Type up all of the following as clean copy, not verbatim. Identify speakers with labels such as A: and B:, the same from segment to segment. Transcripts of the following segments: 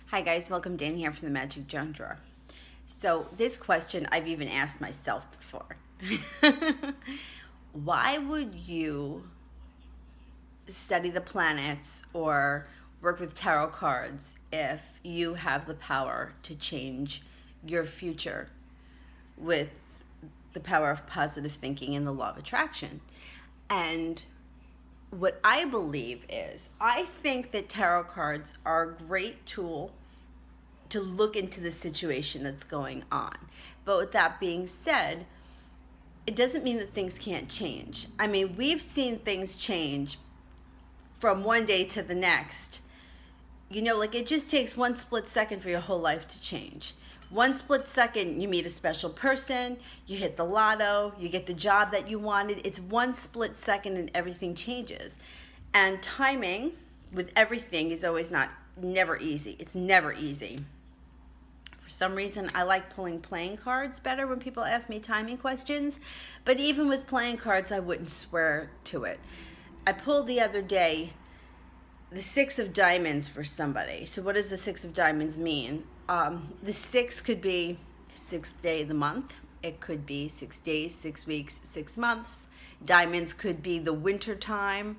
A: Hi guys, welcome Dan here from the Magic Junk Drawer. So this question I've even asked myself before. Why would you study the planets or work with tarot cards if you have the power to change your future with the power of positive thinking and the law of attraction? And what I believe is, I think that tarot cards are a great tool to look into the situation that's going on. But with that being said, it doesn't mean that things can't change. I mean, we've seen things change from one day to the next. Like it just takes one split second for your whole life to change. One split second, you meet a special person, you hit the lotto, you get the job that you wanted. It's one split second and everything changes. And timing with everything is never easy. It's never easy. For some reason, I like pulling playing cards better when people ask me timing questions. But even with playing cards, I wouldn't swear to it. I pulled the other day the Six of Diamonds for somebody. So what does the Six of Diamonds mean? The six could be sixth day of the month. It could be 6 days, 6 weeks, 6 months. Diamonds could be the winter time.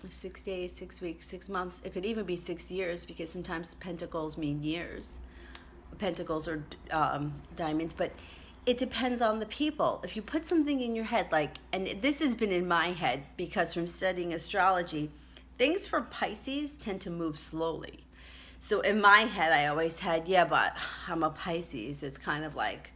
A: 6 days, 6 weeks, 6 months. It could even be 6 years, because sometimes pentacles mean years. Pentacles are diamonds, but it depends on the people. If you put something in your head, and this has been in my head because from studying astrology, things for Pisces tend to move slowly. So in my head, I always had, yeah, but I'm a Pisces. It's kind of like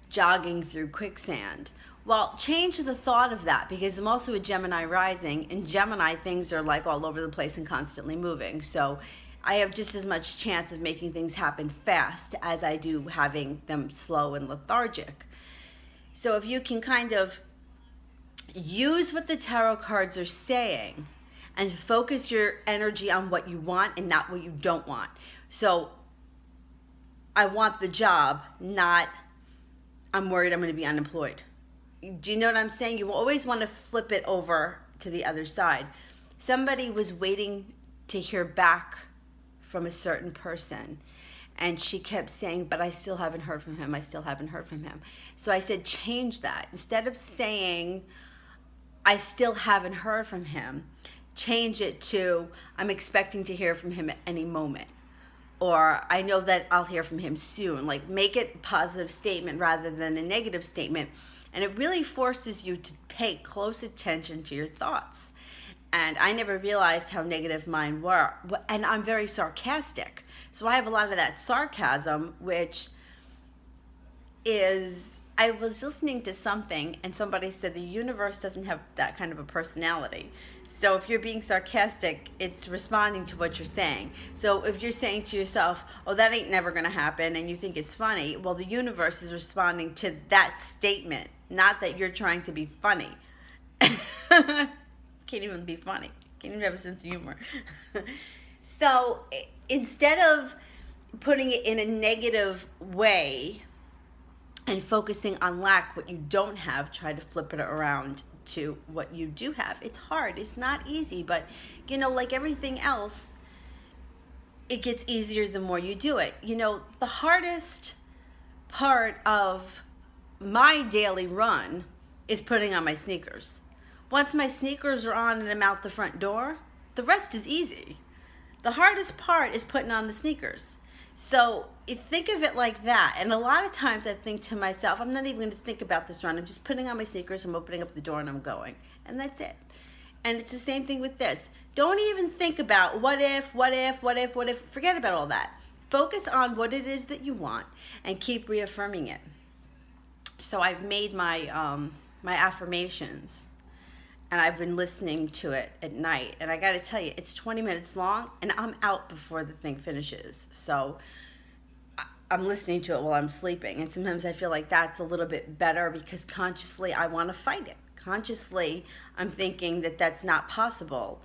A: jogging through quicksand. Well, change the thought of that, because I'm also a Gemini rising, and Gemini things are like all over the place and constantly moving. So I have just as much chance of making things happen fast as I do having them slow and lethargic. So if you can kind of use what the tarot cards are saying and focus your energy on what you want and not what you don't want. So I want the job, not I'm worried I'm going to be unemployed. Do you know what I'm saying? You always want to flip it over to the other side. Somebody was waiting to hear back from a certain person, and she kept saying, but I still haven't heard from him. I still haven't heard from him. So I said, change that. Instead of saying, I still haven't heard from him, change it to, I'm expecting to hear from him at any moment. Or I know that I'll hear from him soon. Like, make it a positive statement rather than a negative statement. And it really forces you to pay close attention to your thoughts. And I never realized how negative mine were. And I'm very sarcastic. So I have a lot of that sarcasm, which is, I was listening to something and somebody said the universe doesn't have that kind of a personality. So if you're being sarcastic, it's responding to what you're saying. So if you're saying to yourself, oh, that ain't never going to happen, and you think it's funny, well, the universe is responding to that statement, not that you're trying to be funny. Can't even be funny. Can't even have a sense of humor. So instead of putting it in a negative way and focusing on lack, what you don't have, try to flip it around to what you do have. It's hard. It's not easy, but like everything else, it gets easier the more you do it. The hardest part of my daily run is putting on my sneakers. Once my sneakers are on and I'm out the front door, the rest is easy. The hardest part is putting on the sneakers. So think of it like that. And a lot of times I think to myself, I'm not even going to think about this run. I'm just putting on my sneakers, I'm opening up the door, and I'm going. And that's it. And it's the same thing with this. Don't even think about what if. Forget about all that. Focus on what it is that you want and keep reaffirming it. So I've made my my affirmations, and I've been listening to it at night. And I got to tell you, it's 20 minutes long, and I'm out before the thing finishes. So I'm listening to it while I'm sleeping. And sometimes I feel like that's a little bit better, because consciously I want to fight it. Consciously, I'm thinking that that's not possible.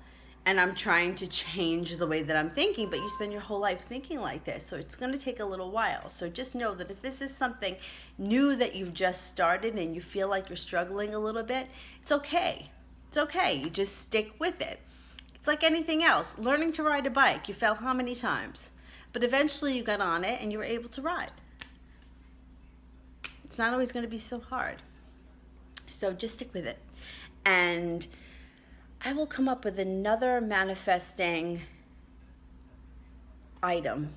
A: And I'm trying to change the way that I'm thinking, but you spend your whole life thinking like this. So it's going to take a little while. So just know that if this is something new that you've just started and you feel like you're struggling a little bit, it's okay. It's okay. You just stick with it. It's like anything else. Learning to ride a bike, you fell how many times? But eventually you got on it and you were able to ride. It's not always going to be so hard. So just stick with it. And I will come up with another manifesting item.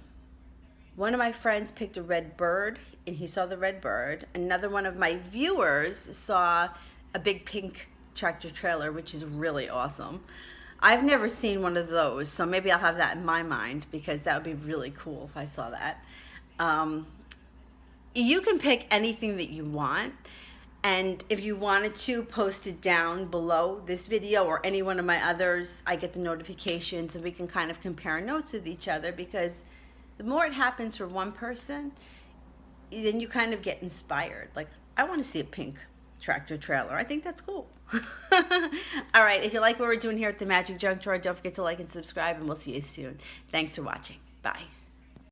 A: One of my friends picked a red bird, and he saw the red bird. Another one of my viewers saw a big pink tractor trailer, which is really awesome. I've never seen one of those, so maybe I'll have that in my mind, because that would be really cool if I saw that. You can pick anything that you want, and if you wanted to, post it down below this video or any one of my others. I get the notifications, and we can kind of compare notes with each other, because the more it happens for one person, then you kind of get inspired. Like, I want to see a pink tractor trailer. I think that's cool. All right, if you like what we're doing here at the Magic Junk Drawer, don't forget to like and subscribe, and we'll see you soon. Thanks for watching. Bye.